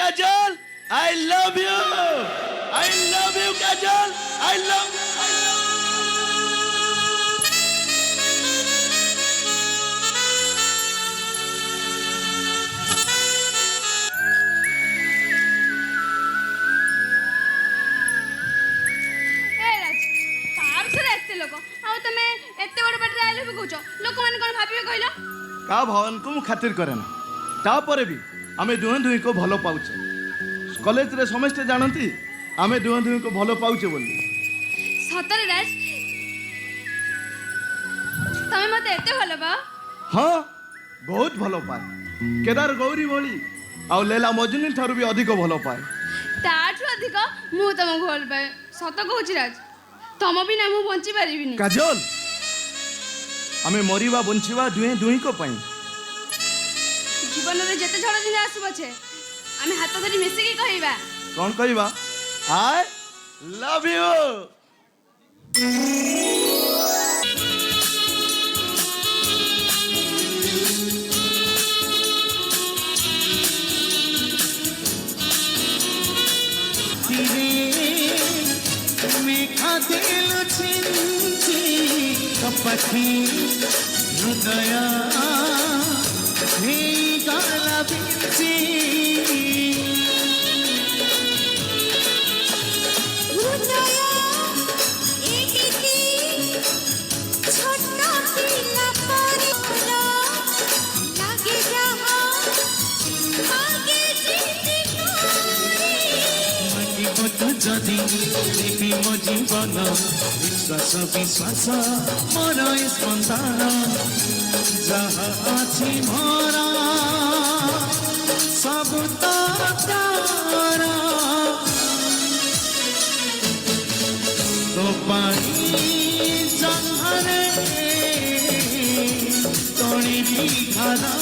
Kajol. I love you. I love you, Kajol. I love you. I love you. का भवन को मु खातिर करे ना तापर भी आमे दुहे दुही को भलो पाउचे कॉलेज रे समस्त जानती आमे दुहे दुही को भलो पाउचे बोली सतरे राज तमे मते एते भलो बा हाँ बहुत भलो पाए केदार गौरी बोली आ लैला मजनू ठारू भी अधिक भलो पाए ताठू अधिक मु तमको भल पाए सत कहूची राज तम बिना मु बंची पारिबिनी काजल आमे मरिबा बंचिबा दुहे दुही को पाई जीवन रे जते झड़ दिन आसु बछे आमे हाथ धरी मिसी की कहिबा कौन कहिबा आई लव यू दिल छिंची कपठी हृदय हे गाला बिंची हृदय एकिति छोटा पिला परिला लागे जहां आगे जीती कोरी मत जदि देवी मो जीवन विश्वास विश्वास मोर स्पंदन जहाँ अछि मोर सब तार तो पानी जंघरे तोड़ी भी खाना